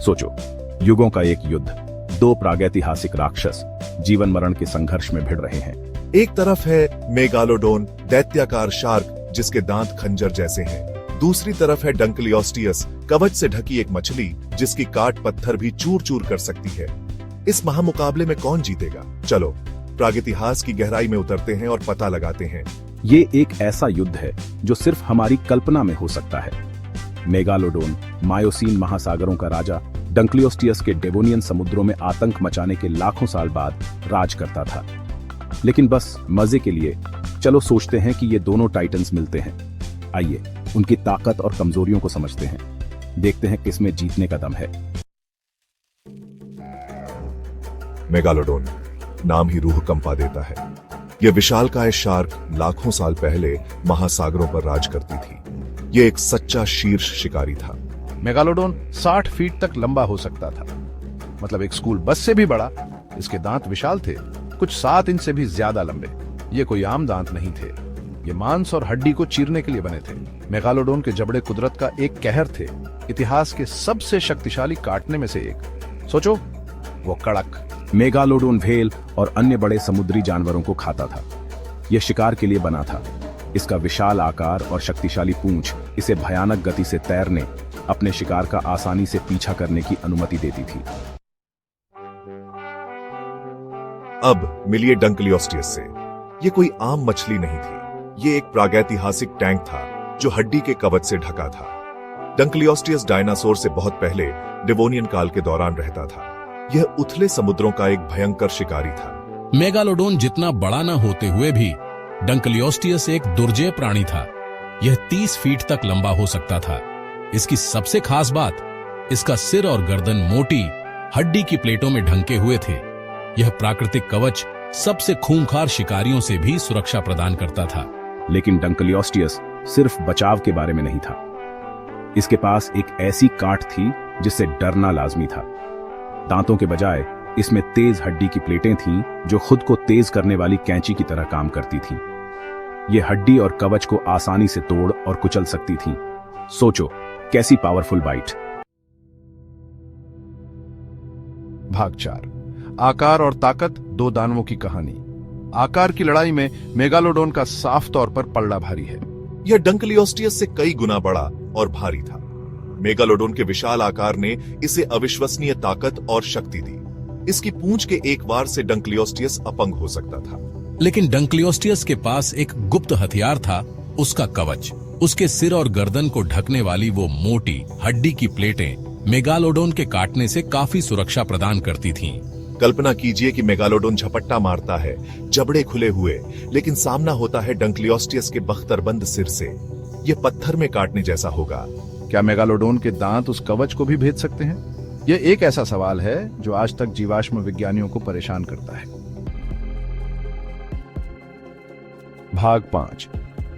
सोचो, युगों का एक युद्ध, दो प्रागैतिहासिक राक्षस जीवन मरण के संघर्ष में भिड़ रहे हैं। एक तरफ है मेगालोडोन, दैत्याकार शार्क जिसके दांत खंजर जैसे हैं। दूसरी तरफ है डंकलियोस्टियस, कवच से ढकी एक मछली जिसकी काट पत्थर भी चूर चूर कर सकती है। इस महामुकाबले में कौन जीतेगा? चलो प्रागैतिहास की गहराई में उतरते हैं और पता लगाते हैं। ये एक ऐसा युद्ध है जो सिर्फ हमारी कल्पना में हो सकता है। मेगालोडोन मायोसीन महासागरों का राजा डंकलियोस्टियस के डेवोनियन समुद्रों में आतंक मचाने के लाखों साल बाद राज करता था। लेकिन बस मजे के लिए चलो सोचते हैं कि ये दोनों टाइटन्स मिलते हैं। आइए उनकी ताकत और कमजोरियों को समझते हैं, देखते हैं किसमें जीतने का दम है। मेगालोडोन, नाम ही रूह कंपा देता है। यह विशालकाय शार्क लाखों साल पहले महासागरों पर राज करती थी। यह एक सच्चा शीर्ष शिकारी था। मेगालोडोन 60 फीट तक लंबा हो सकता था, मतलब एक स्कूल बस से भी बड़ा। इसके दांत विशाल थे, कुछ 7 इंच से भी ज्यादा लंबे। ये कोई आम दांत नहीं थे, ये मांस और हड्डी को चीरने के लिए बने थे। मेगालोडोन के जबड़े कुदरत का एक कहर थे, इतिहास के सबसे शक्तिशाली काटने में से एक। सोचो, वो कड़क। मेगालोडोन व्हेल और अन्य बड़े समुद्री जानवरों को खाता था। यह शिकार के लिए बना था। इसका विशाल आकार और शक्तिशाली पूंछ इसे भयानक गति से तैरने, अपने शिकार का आसानी से पीछा करने की अनुमति देती थी। अब मिलिए डंकलियोस्टियस से। ये कोई आम मछली नहीं थी, ये एक प्रागैतिहासिक टैंक था जो हड्डी के कवच से ढका था। डंकलियोस्टियस डायनासोर से बहुत पहले डेवोनियन काल के दौरान रहता था। यह उथले समुद्रों का एक भयंकर शिकारी था। मेगालोडोन जितना बड़ा न होते हुए भी डंकलियोस्टियस एक दुर्जय प्राणी था। यह 30 फीट तक लंबा हो सकता था। इसकी सबसे खास बात, इसका सिर और गर्दन मोटी हड्डी की प्लेटों में ढंके हुए थे। यह प्राकृतिक कवच सबसे खूंखार शिकारियों से भी सुरक्षा प्रदान करता था। लेकिन डंकलियोस्टियस सिर्फ बचाव के बारे में नहीं था। इसके पास एक ऐसी काट थी जिससे डरना लाजमी था। दांतों के बजाय इसमें तेज हड्डी की प्लेटें थीं जो खुद को तेज करने वाली कैंची की तरह काम करती थीं। ये हड्डी और कवच को आसानी से तोड़ और कुचल सकती थीं। सोचो, कैसी पावरफुल बाइट। भाग 4, आकार और ताकत, दो दानवों की कहानी। आकार की लड़ाई में मेगालोडोन का साफ तौर पर पलड़ा भारी है। यह डंकलियोस्टियस से कई गुना बड़ा और भारी था। मेगालोडोन के विशाल आकार ने इसे अविश्वसनीय ताकत और शक्ति दी। इसकी पूंछ के एक वार से डंकलियोस्टियस अपंग हो सकता था। लेकिन डंकलियोस्टियस के पास एक गुप्त हथियार था, उसका कवच। उसके सिर और गर्दन को ढकने वाली वो मोटी हड्डी की प्लेटें मेगालोडोन के काटने से काफी सुरक्षा प्रदान करती थीं। कल्पना कीजिए कि मेगालोडोन झपट्टा मारता है, जबड़े खुले हुए, लेकिन सामना होता है डंकलियोस्टियस के बख्तरबंद सिर से। यह पत्थर में काटने जैसा होगा। क्या मेगालोडोन के दांत उस कवच को भी भेद सकते हैं? यह एक ऐसा सवाल है जो आज तक जीवाश्म विज्ञानियों को परेशान करता है। भाग 5,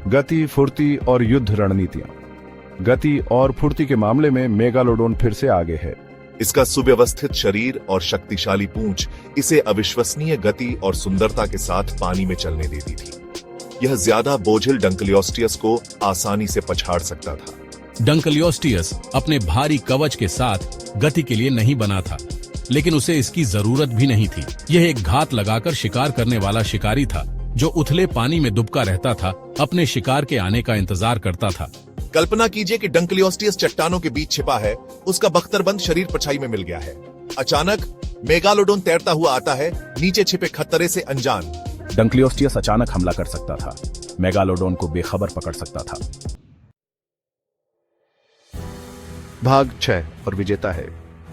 गति, फुर्ती और युद्ध रणनीतियां। गति और फुर्ती के मामले में मेगालोडोन फिर से आगे है। इसका सुव्यवस्थित शरीर और शक्तिशाली पूंछ इसे अविश्वसनीय गति और सुंदरता के साथ पानी में चलने देती थी। यह ज्यादा बोझिल डंकलियोस्टियस को आसानी से पछाड़ सकता था। डंकलियोस्टियस अपने भारी कवच के साथ गति के लिए नहीं बना था, लेकिन उसे इसकी जरूरत भी नहीं थी। यह एक घात लगाकर शिकार करने वाला शिकारी था जो उथले पानी में दुबका रहता था, अपने शिकार के आने का इंतजार करता था। कल्पना कीजिए कि डंकलियोस्टियस चट्टानों के बीच छिपा है, उसका बख्तरबंद शरीर परछाई में मिल गया है। अचानक मेगालोडोन तैरता हुआ आता है, नीचे छिपे खतरे से अनजान। डंकलियोस्टियस अचानक हमला कर सकता था, मेगालोडोन को बेखबर पकड़ सकता था। भाग 6 और विजेता है।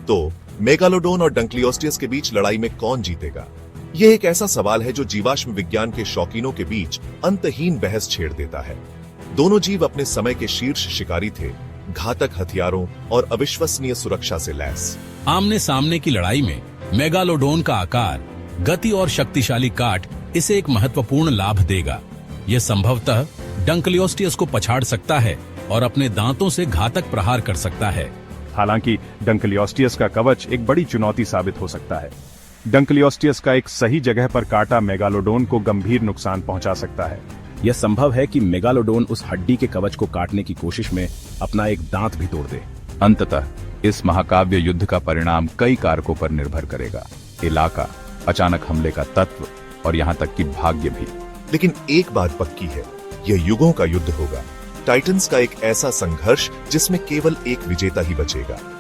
तो मेगालोडोन और डंकलियोस्टियस के बीच लड़ाई में कौन जीतेगा? यह एक ऐसा सवाल है जो जीवाश्म विज्ञान के शौकीनों के बीच अंतहीन बहस छेड़ देता है। दोनों जीव अपने समय के शीर्ष शिकारी थे, घातक हथियारों और अविश्वसनीय सुरक्षा से लैस। आमने सामने की लड़ाई में मेगालोडोन का आकार, गति और शक्तिशाली काट इसे एक महत्वपूर्ण लाभ देगा। यह संभवतः डंकलियोस्टियस को पछाड़ सकता है और अपने दांतों से घातक प्रहार कर सकता है। हालांकि डंकलियोस्टियस का कवच एक बड़ी चुनौती साबित हो सकता है। डंकलियोस्टियस का एक सही जगह पर काटा मेगालोडोन को गंभीर नुकसान पहुंचा सकता है। यह संभव है कि मेगालोडोन उस हड्डी के कवच को काटने की कोशिश में अपना एक दांत भी तोड़ दे। अंततः इस महाकाव्य युद्ध का परिणाम कई कारकों पर निर्भर करेगा। इलाका, अचानक हमले का तत्व और यहाँ तक कि भाग्य भी। लेकिन एक बात पक्की है, यह युगों का युद्ध होगा। टाइटंस का एक ऐसा संघर्ष जिसमें केवल एक विजेता ही बचेगा।